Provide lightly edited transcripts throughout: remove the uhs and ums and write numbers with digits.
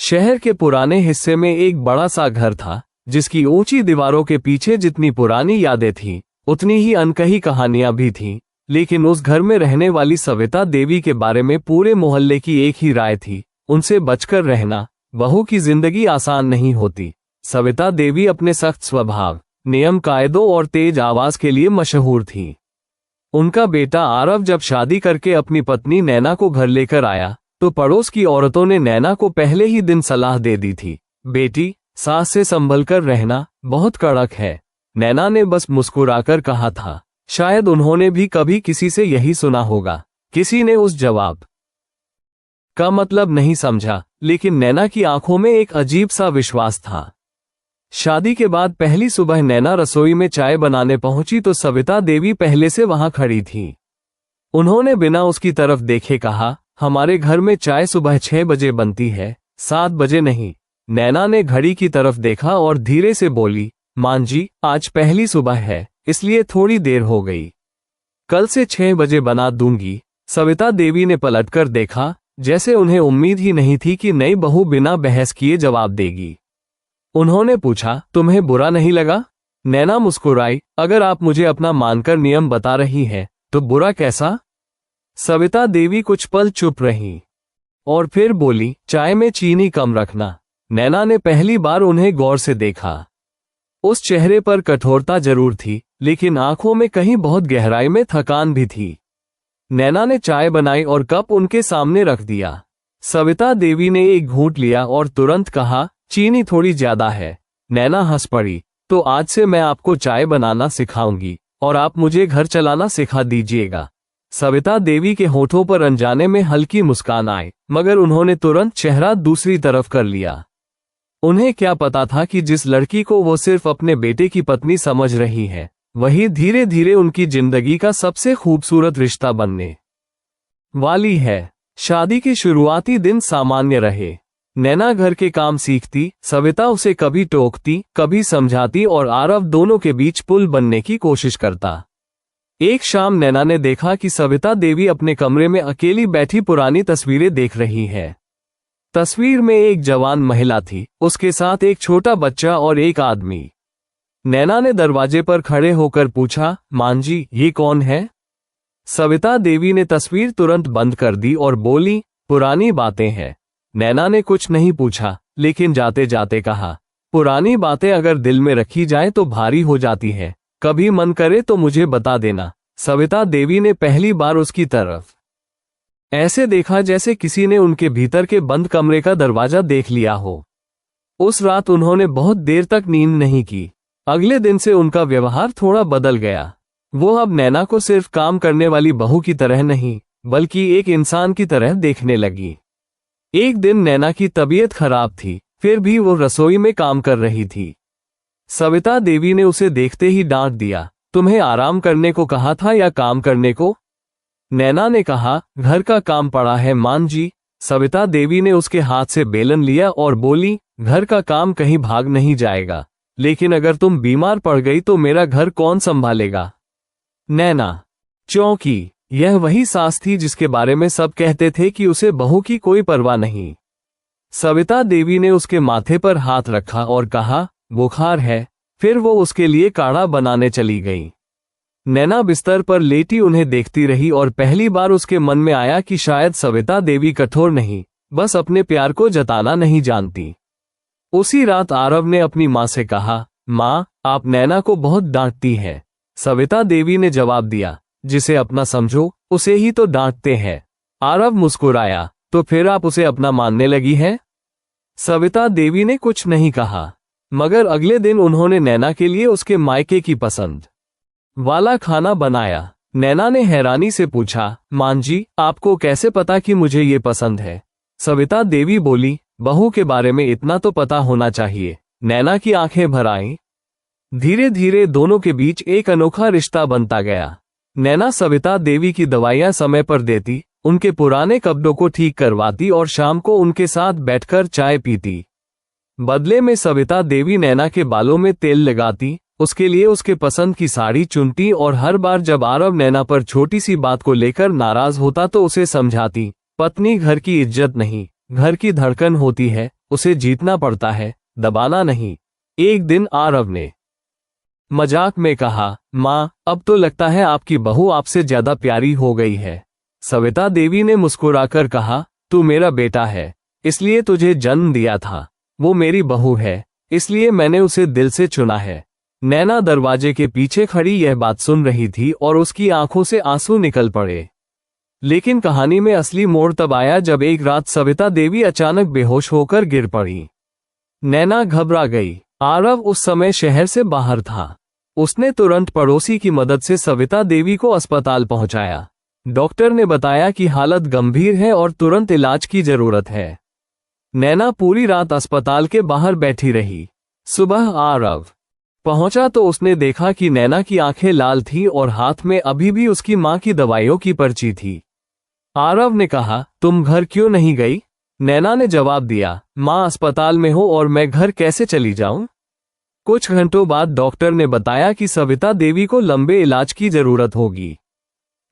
शहर के पुराने हिस्से में एक बड़ा सा घर था, जिसकी ऊंची दीवारों के पीछे जितनी पुरानी यादें थीं, उतनी ही अनकही कहानियां भी थीं। लेकिन उस घर में रहने वाली सविता देवी के बारे में पूरे मोहल्ले की एक ही राय थी, उनसे बचकर रहना। बहू की जिंदगी आसान नहीं होती। सविता देवी अपने सख्त स्वभाव, नियम कायदों और तेज आवाज के लिए मशहूर थी। उनका बेटा आरव जब शादी करके अपनी पत्नी नैना को घर लेकर आया, तो पड़ोस की औरतों ने नैना को पहले ही दिन सलाह दे दी थी, बेटी, सास से संभल कर रहना, बहुत कड़क है। नैना ने बस मुस्कुराकर कहा था। शायद उन्होंने भी कभी किसी से यही सुना होगा। किसी ने उस जवाब का मतलब नहीं समझा, लेकिन नैना की आंखों में एक अजीब सा विश्वास था। शादी के बाद पहली सुबह नैना रसोई में चाय बनाने पहुंची तो सविता देवी पहले से वहां खड़ी थी। उन्होंने बिना उसकी तरफ देखे कहा, हमारे घर में चाय सुबह 6 बजे बनती है, 7 बजे नहीं। नैना ने घड़ी की तरफ देखा और धीरे से बोली, मान जी, आज पहली सुबह है, इसलिए थोड़ी देर हो गई। कल से 6 बजे बना दूंगी। सविता देवी ने पलटकर देखा, जैसे उन्हें उम्मीद ही नहीं थी कि नई बहू बिना बहस किए जवाब देगी। उन्होंने पूछा, तुम्हें बुरा नहीं लगा? नैना मुस्कुराई, अगर आप मुझे अपना मानकर नियम बता रही हैं, तो बुरा कैसा? सविता देवी कुछ पल चुप रही और फिर बोली, चाय में चीनी कम रखना। नैना ने पहली बार उन्हें गौर से देखा। उस चेहरे पर कठोरता जरूर थी, लेकिन आंखों में कहीं बहुत गहराई में थकान भी थी। नैना ने चाय बनाई और कप उनके सामने रख दिया। सविता देवी ने एक घूंट लिया और तुरंत कहा, चीनी थोड़ी ज्यादा है। नैना हंस पड़ी, तो आज से मैं आपको चाय बनाना सिखाऊंगी और आप मुझे घर चलाना सिखा दीजिएगा। सविता देवी के होठों पर अनजाने में हल्की मुस्कान आई, मगर उन्होंने तुरंत चेहरा दूसरी तरफ कर लिया। उन्हें क्या पता था कि जिस लड़की को वो सिर्फ अपने बेटे की पत्नी समझ रही है, वही धीरे धीरे उनकी जिंदगी का सबसे खूबसूरत रिश्ता बनने वाली है। शादी के शुरुआती दिन सामान्य रहे। नैना घर के काम सीखती, सविता उसे कभी टोकती, कभी समझाती और आरव दोनों के बीच पुल बनने की कोशिश करता। एक शाम नैना ने देखा कि सविता देवी अपने कमरे में अकेली बैठी पुरानी तस्वीरें देख रही है। तस्वीर में एक जवान महिला थी, उसके साथ एक छोटा बच्चा और एक आदमी। नैना ने दरवाजे पर खड़े होकर पूछा, मान जी, ये कौन है? सविता देवी ने तस्वीर तुरंत बंद कर दी और बोली, पुरानी बातें हैं। नैना ने कुछ नहीं पूछा, लेकिन जाते जाते कहा, पुरानी बातें अगर दिल में रखी जाए तो भारी हो जाती है। कभी मन करे तो मुझे बता देना। सविता देवी ने पहली बार उसकी तरफ ऐसे देखा जैसे किसी ने उनके भीतर के बंद कमरे का दरवाजा देख लिया हो। उस रात उन्होंने बहुत देर तक नींद नहीं की। अगले दिन से उनका व्यवहार थोड़ा बदल गया। वो अब नैना को सिर्फ काम करने वाली बहू की तरह नहीं, बल्कि एक इंसान की तरह देखने लगी। एक दिन नैना की तबीयत खराब थी, फिर भी वो रसोई में काम कर रही थी। सविता देवी ने उसे देखते ही डांट दिया, तुम्हें आराम करने को कहा था या काम करने को? नैना ने कहा, घर का काम पड़ा है मान जी। सविता देवी ने उसके हाथ से बेलन लिया और बोली, घर का काम कहीं भाग नहीं जाएगा, लेकिन अगर तुम बीमार पड़ गई तो मेरा घर कौन संभालेगा? नैना चौंकी। यह वही सास थी जिसके बारे में सब कहते थे कि उसे बहू की कोई परवाह नहीं। सविता देवी ने उसके माथे पर हाथ रखा और कहा, बुखार है। फिर वो उसके लिए काढ़ा बनाने चली गई। नैना बिस्तर पर लेटी उन्हें देखती रही और पहली बार उसके मन में आया कि शायद सविता देवी कठोर नहीं, बस अपने प्यार को जताना नहीं जानती। उसी रात आरव ने अपनी माँ से कहा, माँ, आप नैना को बहुत डांटती हैं। सविता देवी ने जवाब दिया, जिसे अपना समझो उसे ही तो डांटते हैं। आरव मुस्कुराया, तो फिर आप उसे अपना मानने लगी हैं? सविता देवी ने कुछ नहीं कहा, मगर अगले दिन उन्होंने नैना के लिए उसके मायके की पसंद वाला खाना बनाया। नैना ने हैरानी से पूछा, मान जी, आपको कैसे पता कि मुझे ये पसंद है? सविता देवी बोली, बहू के बारे में इतना तो पता होना चाहिए। नैना की आंखें भर आईं। धीरे धीरे दोनों के बीच एक अनोखा रिश्ता बनता गया। नैना सविता देवी की दवाइयां समय पर देती, उनके पुराने कपड़ों को ठीक करवाती और शाम को उनके साथ बैठकर चाय पीती। बदले में सविता देवी नैना के बालों में तेल लगाती, उसके लिए उसके पसंद की साड़ी चुनती और हर बार जब आरव नैना पर छोटी सी बात को लेकर नाराज होता तो उसे समझाती, पत्नी घर की इज्जत नहीं, घर की धड़कन होती है। उसे जीतना पड़ता है, दबाना नहीं। एक दिन आरव ने मजाक में कहा, माँ, अब तो लगता है आपकी बहू आपसे ज्यादा प्यारी हो गई है। सविता देवी ने मुस्कुराकर कहा, तू मेरा बेटा है, इसलिए तुझे जन्म दिया था। वो मेरी बहू है, इसलिए मैंने उसे दिल से चुना है। नैना दरवाजे के पीछे खड़ी यह बात सुन रही थी और उसकी आंखों से आंसू निकल पड़े। लेकिन कहानी में असली मोड़ तब आया जब एक रात सविता देवी अचानक बेहोश होकर गिर पड़ी। नैना घबरा गई। आरव उस समय शहर से बाहर था। उसने तुरंत पड़ोसी की मदद से सविता देवी को अस्पताल पहुंचाया। डॉक्टर ने बताया कि हालत गंभीर है और तुरंत इलाज की जरूरत है। नैना पूरी रात अस्पताल के बाहर बैठी रही। सुबह आरव पहुंचा तो उसने देखा कि नैना की आंखें लाल थीं और हाथ में अभी भी उसकी मां की दवाइयों की पर्ची थी। आरव ने कहा, तुम घर क्यों नहीं गई? नैना ने जवाब दिया, मां अस्पताल में हो और मैं घर कैसे चली जाऊं? कुछ घंटों बाद डॉक्टर ने बताया कि सविता देवी को लंबे इलाज की जरूरत होगी।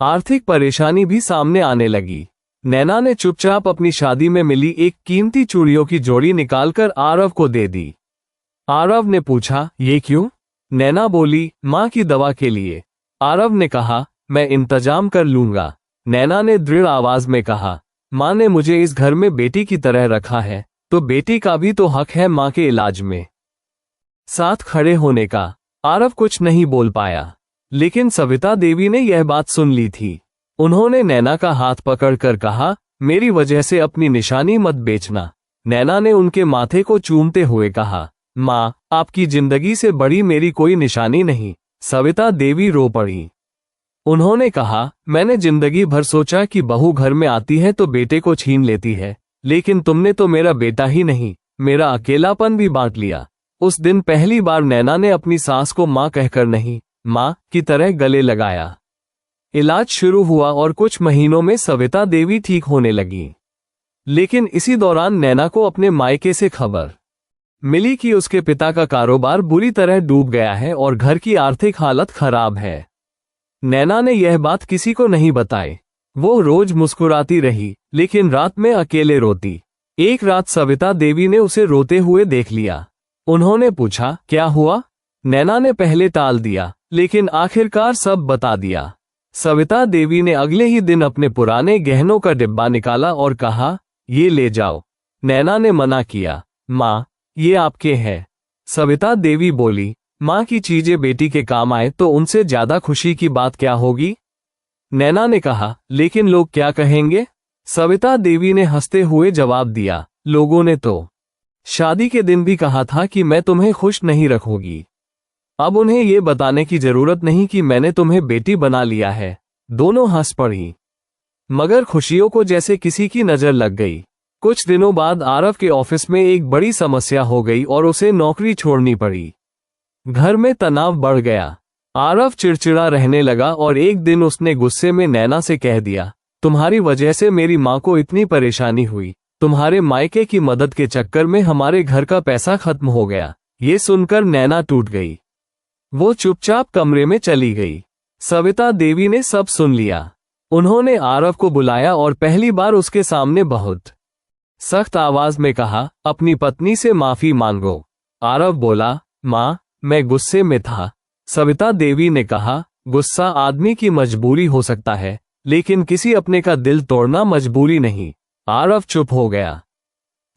आर्थिक परेशानी भी सामने आने लगी। नैना ने चुपचाप अपनी शादी में मिली एक कीमती चूड़ियों की जोड़ी निकालकर आरव को दे दी। आरव ने पूछा, ये क्यों? नैना बोली, मां की दवा के लिए। आरव ने कहा, मैं इंतजाम कर लूंगा। नैना ने दृढ़ आवाज में कहा, मां ने मुझे इस घर में बेटी की तरह रखा है, तो बेटी का भी तो हक है मां के इलाज में साथ खड़े होने का। आरव कुछ नहीं बोल पाया, लेकिन सविता देवी ने यह बात सुन ली थी। उन्होंने नैना का हाथ पकड़कर कहा, मेरी वजह से अपनी निशानी मत बेचना। नैना ने उनके माथे को चूमते हुए कहा, माँ, आपकी जिंदगी से बड़ी मेरी कोई निशानी नहीं। सविता देवी रो पड़ी। उन्होंने कहा, मैंने जिंदगी भर सोचा कि बहू घर में आती है तो बेटे को छीन लेती है, लेकिन तुमने तो मेरा बेटा ही नहीं, मेरा अकेलापन भी बांट लिया। उस दिन पहली बार नैना ने अपनी सास को माँ कहकर नहीं, माँ की तरह गले लगाया। इलाज शुरू हुआ और कुछ महीनों में सविता देवी ठीक होने लगी। लेकिन इसी दौरान नैना को अपने मायके से खबर मिली कि उसके पिता का कारोबार बुरी तरह डूब गया है और घर की आर्थिक हालत खराब है। नैना ने यह बात किसी को नहीं बताई। वो रोज मुस्कुराती रही, लेकिन रात में अकेले रोती। एक रात सविता देवी ने उसे रोते हुए देख लिया। उन्होंने पूछा, क्या हुआ? नैना ने पहले टाल दिया, लेकिन आखिरकार सब बता दिया। सविता देवी ने अगले ही दिन अपने पुराने गहनों का डिब्बा निकाला और कहा, ये ले जाओ। नैना ने मना किया, माँ, ये आपके हैं। सविता देवी बोली, माँ की चीजें बेटी के काम आए तो उनसे ज्यादा खुशी की बात क्या होगी? नैना ने कहा, लेकिन लोग क्या कहेंगे? सविता देवी ने हंसते हुए जवाब दिया, लोगों ने तो शादी के दिन भी कहा था कि मैं तुम्हें खुश नहीं रखूंगी। अब उन्हें ये बताने की जरूरत नहीं कि मैंने तुम्हें बेटी बना लिया है। दोनों हंस पड़ी, मगर खुशियों को जैसे किसी की नजर लग गई। कुछ दिनों बाद आरव के ऑफिस में एक बड़ी समस्या हो गई और उसे नौकरी छोड़नी पड़ी। घर में तनाव बढ़ गया। आरव चिड़चिड़ा रहने लगा और एक दिन उसने गुस्से में नैना से कह दिया, तुम्हारी वजह से मेरी माँ को इतनी परेशानी हुई। तुम्हारे मायके की मदद के चक्कर में हमारे घर का पैसा खत्म हो गया। ये सुनकर नैना टूट गई। वो चुपचाप कमरे में चली गई। सविता देवी ने सब सुन लिया। उन्होंने आरव को बुलाया और पहली बार उसके सामने बहुत सख्त आवाज में कहा, अपनी पत्नी से माफी मांगो। आरव बोला, माँ, मैं गुस्से में था। सविता देवी ने कहा, गुस्सा आदमी की मजबूरी हो सकता है, लेकिन किसी अपने का दिल तोड़ना मजबूरी नहीं। आरव चुप हो गया।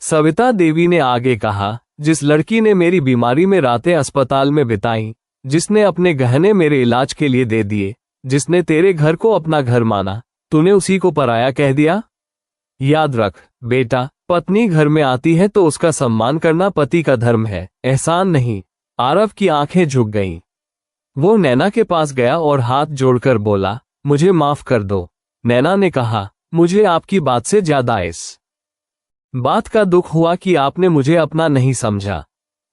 सविता देवी ने आगे कहा, जिस लड़की ने मेरी बीमारी में रातें अस्पताल में बिताई, जिसने अपने गहने मेरे इलाज के लिए दे दिए, जिसने तेरे घर को अपना घर माना, तूने उसी को पराया कह दिया? याद रख बेटा, पत्नी घर में आती है तो उसका सम्मान करना पति का धर्म है, एहसान नहीं। आरव की आंखें झुक गईं। वो नैना के पास गया और हाथ जोड़कर बोला, मुझे माफ कर दो। नैना ने कहा, मुझे आपकी बात से ज्यादा इस बात का दुख हुआ कि आपने मुझे अपना नहीं समझा।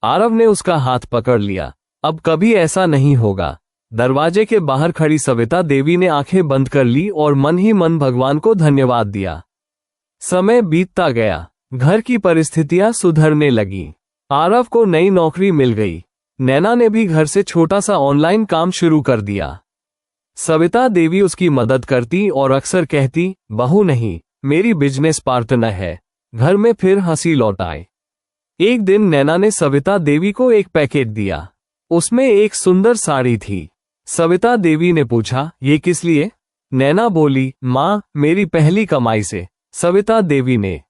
आरव ने उसका हाथ पकड़ लिया, अब कभी ऐसा नहीं होगा। दरवाजे के बाहर खड़ी सविता देवी ने आंखें बंद कर ली और मन ही मन भगवान को धन्यवाद दिया। समय बीतता गया। घर की परिस्थितियां सुधरने लगी। आरव को नई नौकरी मिल गई। नैना ने भी घर से छोटा सा ऑनलाइन काम शुरू कर दिया। सविता देवी उसकी मदद करती और अक्सर कहती, बहू नहीं, मेरी बिजनेस पार्टनर है। घर में फिर हंसी लौट आए। एक दिन नैना ने सविता देवी को एक पैकेट दिया। उसमें एक सुंदर साड़ी थी। सविता देवी ने पूछा, ये किस लिए? नैना बोली, माँ, मेरी पहली कमाई से। सविता देवी ने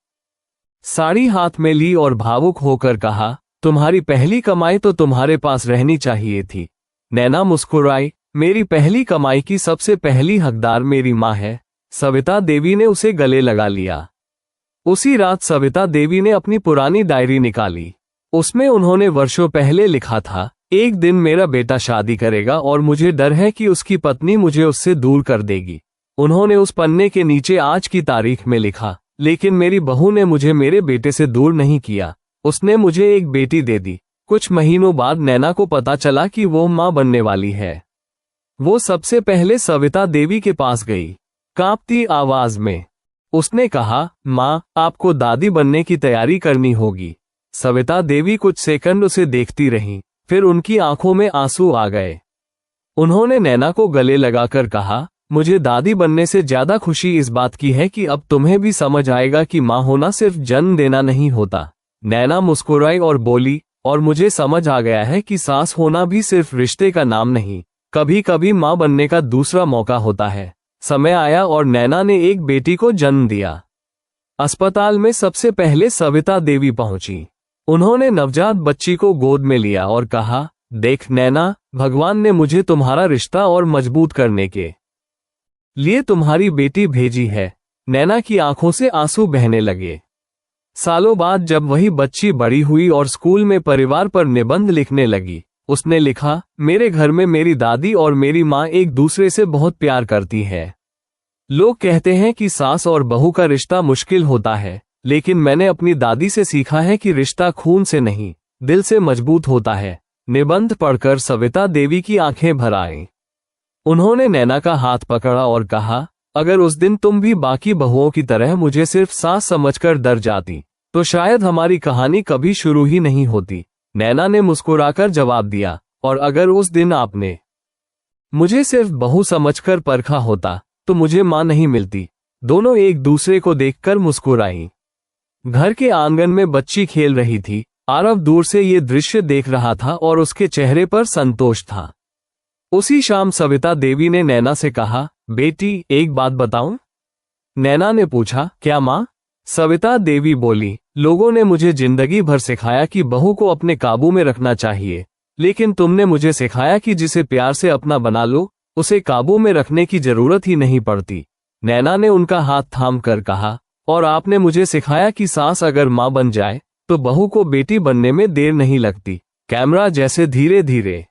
साड़ी हाथ में ली और भावुक होकर कहा, तुम्हारी पहली कमाई तो तुम्हारे पास रहनी चाहिए थी। नैना मुस्कुराई, मेरी पहली कमाई की सबसे पहली हकदार मेरी माँ है। सविता देवी ने उसे गले लगा लिया। उसी रात सविता देवी ने अपनी पुरानी डायरी निकाली। उसमें उन्होंने वर्षों पहले लिखा था, एक दिन मेरा बेटा शादी करेगा और मुझे डर है कि उसकी पत्नी मुझे उससे दूर कर देगी। उन्होंने उस पन्ने के नीचे आज की तारीख में लिखा, लेकिन मेरी बहू ने मुझे मेरे बेटे से दूर नहीं किया, उसने मुझे एक बेटी दे दी। कुछ महीनों बाद नैना को पता चला कि वो मां बनने वाली है। वो सबसे पहले सविता देवी के पास गई। कांपती आवाज में उसने कहा, मां, आपको दादी बनने की तैयारी करनी होगी। सविता देवी कुछ सेकंड उसे देखती रहीं, फिर उनकी आंखों में आंसू आ गए। उन्होंने नैना को गले लगाकर कहा, मुझे दादी बनने से ज्यादा खुशी इस बात की है कि अब तुम्हें भी समझ आएगा कि मां होना सिर्फ जन्म देना नहीं होता। नैना मुस्कुराई और बोली, और मुझे समझ आ गया है कि सास होना भी सिर्फ रिश्ते का नाम नहीं, कभी कभी मां बनने का दूसरा मौका होता है। समय आया और नैना ने एक बेटी को जन्म दिया। अस्पताल में सबसे पहले सविता देवी पहुंची। उन्होंने नवजात बच्ची को गोद में लिया और कहा, देख नैना, भगवान ने मुझे तुम्हारा रिश्ता और मजबूत करने के लिए तुम्हारी बेटी भेजी है। नैना की आंखों से आंसू बहने लगे। सालों बाद जब वही बच्ची बड़ी हुई और स्कूल में परिवार पर निबंध लिखने लगी, उसने लिखा, मेरे घर में मेरी दादी और मेरी माँ एक दूसरे से बहुत प्यार करती है। लोग कहते हैं कि सास और बहू का रिश्ता मुश्किल होता है, लेकिन मैंने अपनी दादी से सीखा है कि रिश्ता खून से नहीं, दिल से मजबूत होता है। निबंध पढ़कर सविता देवी की आंखें भर आईं। उन्होंने नैना का हाथ पकड़ा और कहा, अगर उस दिन तुम भी बाकी बहुओं की तरह मुझे सिर्फ सास समझकर डर जाती, तो शायद हमारी कहानी कभी शुरू ही नहीं होती। नैना ने मुस्कुराकर जवाब दिया, और अगर उस दिन आपने मुझे सिर्फ बहू समझकर परखा होता, तो मुझे मां नहीं मिलती। दोनों एक दूसरे को देखकर मुस्कुराईं। घर के आंगन में बच्ची खेल रही थी। आरव दूर से ये दृश्य देख रहा था और उसके चेहरे पर संतोष था। उसी शाम सविता देवी ने नैना से कहा, बेटी, एक बात बताऊं? नैना ने पूछा, क्या मां? सविता देवी बोली, लोगों ने मुझे जिंदगी भर सिखाया कि बहू को अपने काबू में रखना चाहिए, लेकिन तुमने मुझे सिखाया कि जिसे प्यार से अपना बना लो, उसे काबू में रखने की जरूरत ही नहीं पड़ती। नैना ने उनका हाथ थाम कर कहा, और आपने मुझे सिखाया कि सास अगर मां बन जाए तो बहू को बेटी बनने में देर नहीं लगती। कैमरा जैसे धीरे धीरे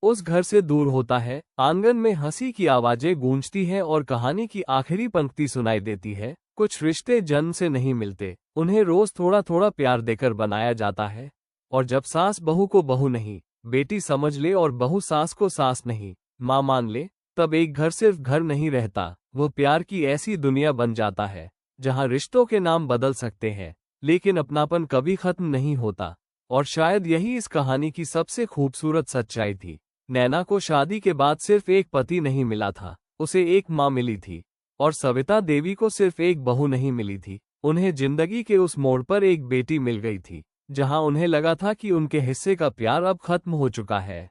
उस घर से दूर होता है, आंगन में हंसी की आवाजें गूंजती हैं और कहानी की आखिरी पंक्ति सुनाई देती है, कुछ रिश्ते जन्म से नहीं मिलते, उन्हें रोज थोड़ा थोड़ा प्यार देकर बनाया जाता है। और जब सास बहू को बहू नहीं, बेटी समझ ले और बहू सास को सास नहीं, मां मान ले, तब एक घर सिर्फ घर नहीं रहता, वो प्यार की ऐसी दुनिया बन जाता है जहां रिश्तों के नाम बदल सकते हैं, लेकिन अपनापन कभी खत्म नहीं होता। और शायद यही इस कहानी की सबसे खूबसूरत सच्चाई थी। नैना को शादी के बाद सिर्फ एक पति नहीं मिला था, उसे एक मां मिली थी। और सविता देवी को सिर्फ एक बहू नहीं मिली थी, उन्हें जिंदगी के उस मोड़ पर एक बेटी मिल गई थी, जहां उन्हें लगा था कि उनके हिस्से का प्यार अब खत्म हो चुका है।